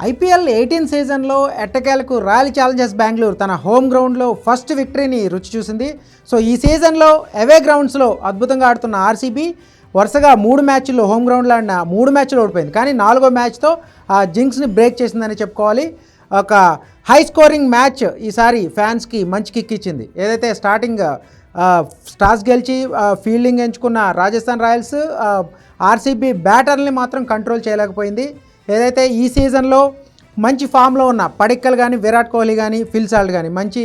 IPL 18 సీజన్లో ఎట్టకేలకు royal Challengers Bengaluru తన హోమ్ గ్రౌండ్లో ఫస్ట్ విక్టరీని రుచి చూసింది. సో ఈ సీజన్లో అవే గ్రౌండ్స్లో అద్భుతంగా ఆడుతున్న ఆర్సీబీ వరుసగా 3 మ్యాచ్ల్లో హోమ్ గ్రౌండ్లో ఆడిన 3 మ్యాచ్లు ఓడిపోయింది. కానీ 4వ మ్యాచ్తో ఆ జింక్స్ని బ్రేక్ చేసిందని చెప్పుకోవాలి. ఒక హై స్కోరింగ్ మ్యాచ్ ఈసారి ఫ్యాన్స్కి మంచి కిక్ ఇచ్చింది. ఏదైతే స్టార్టింగ్ టాస్ గెలిచి ఫీల్డింగ్ ఎంచుకున్న రాజస్థాన్ రాయల్స్ ఆర్సీబీ బ్యాటర్ని మాత్రం కంట్రోల్ చేయలేకపోయింది. ఏదైతే ఈ సీజన్లో మంచి ఫామ్లో ఉన్న పడిక్కల్ కానీ, విరాట్ కోహ్లీ కానీ, ఫిల్ సాల్ట్ కానీ మంచి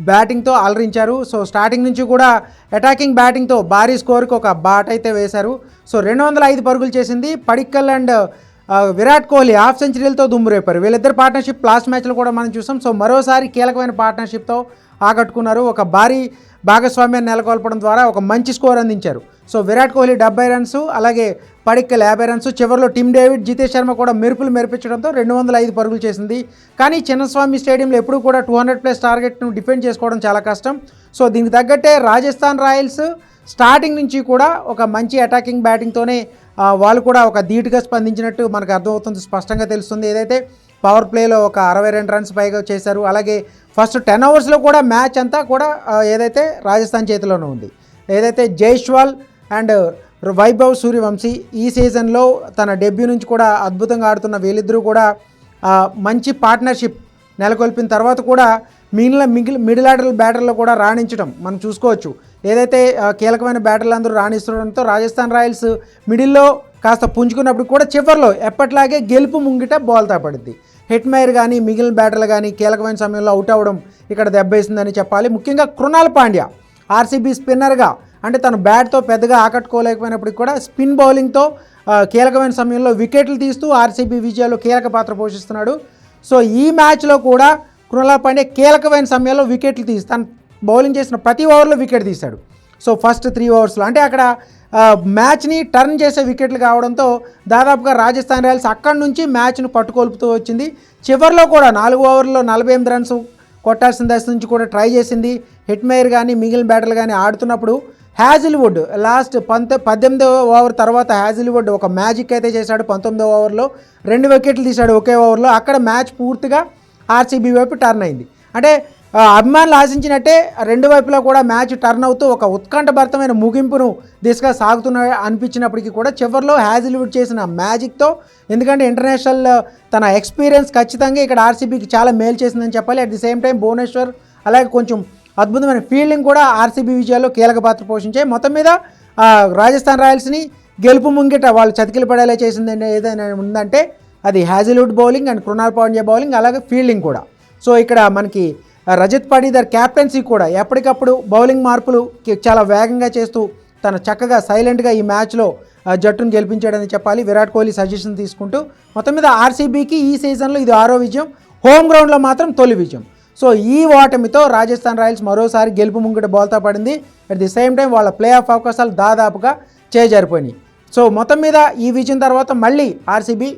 బ్యాటింగ్తో అలరించారు. సో స్టార్టింగ్ నుంచి కూడా అటాకింగ్ బ్యాటింగ్తో భారీ స్కోర్కి ఒక బాట్ అయితే వేశారు. సో 205 పరుగులు చేసింది. పడిక్కల్ అండ్ విరాట్ కోహ్లీ హాఫ్ సెంచరీలతో దుమ్మురేపారు. వీళ్ళిద్దరు పార్ట్నర్షిప్ లాస్ట్ మ్యాచ్లో కూడా మనం చూసాం. సో మరోసారి కీలకమైన పార్ట్నర్షిప్తో ఆకట్టుకున్నారు. ఒక భారీ భాగస్వామ్యాన్ని నెలకొల్పడం ద్వారా ఒక మంచి స్కోర్ అందించారు. సో విరాట్ కోహ్లీ 70 రన్స్, అలాగే పడిక్కల్ 50 రన్స్, చివరిలో టిమ్ డేవిడ్, జితేష్ శర్మ కూడా మెరుపులు మెరిపించడంతో 205 పరుగులు చేసింది. కానీ చిన్నస్వామి స్టేడియంలో ఎప్పుడు కూడా 200+ టార్గెట్ను డిఫెండ్ చేసుకోవడం చాలా కష్టం. సో దీనికి తగ్గట్టే రాజస్థాన్ రాయల్స్ స్టార్టింగ్ నుంచి కూడా ఒక మంచి అటాకింగ్ బ్యాటింగ్తోనే వాళ్ళు కూడా ఒక ధీటుగా స్పందించినట్టు మనకు అర్థమవుతుంది, స్పష్టంగా తెలుస్తుంది. ఏదైతే పవర్ ప్లేలో ఒక 62 రన్స్ పైగా చేశారు. అలాగే ఫస్ట్ 10 ఓవర్స్లో కూడా మ్యాచ్ అంతా కూడా ఏదైతే రాజస్థాన్ చేతిలోనే ఉంది. ఏదైతే జైస్వాల్ అండ్ వైభవ్ సూర్యవంశీ ఈ సీజన్లో తన డెబ్యూ నుంచి కూడా అద్భుతంగా ఆడుతున్న వీళ్ళిద్దరూ కూడా మంచి పార్ట్నర్షిప్ నెలకొల్పిన తర్వాత కూడా మిడిల్ ఆర్డర్ బ్యాటర్లో కూడా రాణించడం మనం చూసుకోవచ్చు. ఏదైతే కీలకమైన బ్యాటర్లు అందరూ రాణిస్తుండడంతో రాజస్థాన్ రాయల్స్ మిడిల్లో కాస్త పుంజుకున్నప్పుడు కూడా చివరిలో ఎప్పట్లాగే గెలుపు ముంగిట బోల్తా పడింది. హిట్మైర్ కానీ మిగిలిన బ్యాటర్లు కానీ కీలకమైన సమయంలో అవుట్ అవ్వడం ఇక్కడ దెబ్బేసిందని చెప్పాలి. ముఖ్యంగా కృణాల్ పాండ్యా ఆర్సీబీ స్పిన్నర్గా అంటే తను బ్యాట్తో పెద్దగా ఆకట్టుకోలేకపోయినప్పటికీ కూడా స్పిన్ బౌలింగ్తో కీలకమైన సమయంలో వికెట్లు తీస్తూ ఆర్సీబీ విజయాల్లో కీలక పాత్ర పోషిస్తున్నాడు. సో ఈ మ్యాచ్లో కూడా కృణాల్ పాండ్యా కీలకమైన సమయంలో వికెట్లు తీసి తను బౌలింగ్ చేసిన ప్రతి ఓవర్లో వికెట్ తీశాడు. సో ఫస్ట్ 3 ఓవర్స్లో అంటే అక్కడ మ్యాచ్ని టర్న్ చేసే వికెట్లు కావడంతో దాదాపుగా రాజస్థాన్ రాయల్స్ అక్కడి నుంచి మ్యాచ్ను పట్టుకొల్పుతూ వచ్చింది. చివరిలో కూడా 4 ఓవర్లో 48 రన్స్ కొట్టాల్సిన దశ నుంచి కూడా ట్రై చేసింది. హిట్మైర్ కానీ మిగిలిన బ్యాటర్లు కానీ ఆడుతున్నప్పుడు హ్యాజిల్వుడ్ లాస్ట్ 18వ ఓవర్ తర్వాత హ్యాజిల్వుడ్ ఒక మ్యాజిక్ అయితే చేశాడు. 19వ ఓవర్లో 2 వికెట్లు తీశాడు ఒకే ఓవర్లో. అక్కడ మ్యాచ్ పూర్తిగా ఆర్సీబీ వైపు టర్న్ అయింది. అంటే అభిమానులు ఆశించినట్టే 2 వైపులా కూడా మ్యాచ్ టర్న్ అవుతూ ఒక ఉత్కంఠభరితమైన ముగింపును దిశగా సాగుతున్న అనిపించినప్పటికీ కూడా చివరిలో హ్యాజిల్వుడ్ చేసిన మ్యాజిక్తో, ఎందుకంటే ఇంటర్నేషనల్ తన ఎక్స్పీరియన్స్ ఖచ్చితంగా ఇక్కడ ఆర్సీబీకి చాలా మేలు చేసిందని చెప్పాలి. At the same time Bhubaneswar అలాగే కొంచెం అద్భుతమైన ఫీల్డింగ్ కూడా ఆర్సీబీ విజయాల్లో కీలక పాత్ర పోషించాయి. మొత్తం మీద రాజస్థాన్ రాయల్స్ని గెలుపు ముంగిట వాళ్ళు చతికిలు పడేలా చేసింది ఏదైనా ఉందంటే అది Hazlewood bowling and Krunal Pandya bowling, అలాగే ఫీల్డింగ్ కూడా. సో ఇక్కడ మనకి రజత్ పడీదర్ క్యాప్టెన్సీ కూడా ఎప్పటికప్పుడు బౌలింగ్ మార్పులు చాలా వేగంగా చేస్తూ తను చక్కగా సైలెంట్గా ఈ మ్యాచ్లో జట్టును గెలిపించాడని చెప్పాలి. విరాట్ కోహ్లీ సజెషన్ తీసుకుంటూ మొత్తం మీద ఆర్సీబీకి ఈ సీజన్లో ఇది 6వ విజయం, హోమ్ గ్రౌండ్లో మాత్రం తొలి విజయం. సో ఈ ఓటమితో రాజస్థాన్ రాయల్స్ మరోసారి గెలుపు ముంగిట బోల్తా పడింది. అట్ ది సేమ్ టైం వాళ్ళ ప్లే ఆఫ్ అవకాశాలు దాదాపుగా చేజారిపోయినాయి. సో మొత్తం మీద ఈ విజయం తర్వాత మళ్ళీ ఆర్సీబీ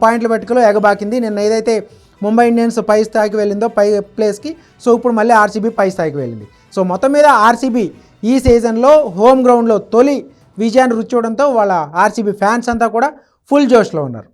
పాయింట్ల పట్టికలో ఎగబాకింది. నిన్న ఏదైతే ముంబై ఇండియన్స్ పై స్థాయికి వెళ్ళిందో పై ప్లేస్కి, సో ఇప్పుడు మళ్ళీ ఆర్సీబీ పై స్థాయికి వెళ్ళింది. సో మొత్తం మీద ఆర్సీబీ ఈ సీజన్లో హోమ్ గ్రౌండ్లో తొలి విజయాన్ని రుచి చూడడంతో వాళ్ళ ఆర్సీబీ ఫ్యాన్స్ అంతా కూడా ఫుల్ జోష్లో ఉన్నారు.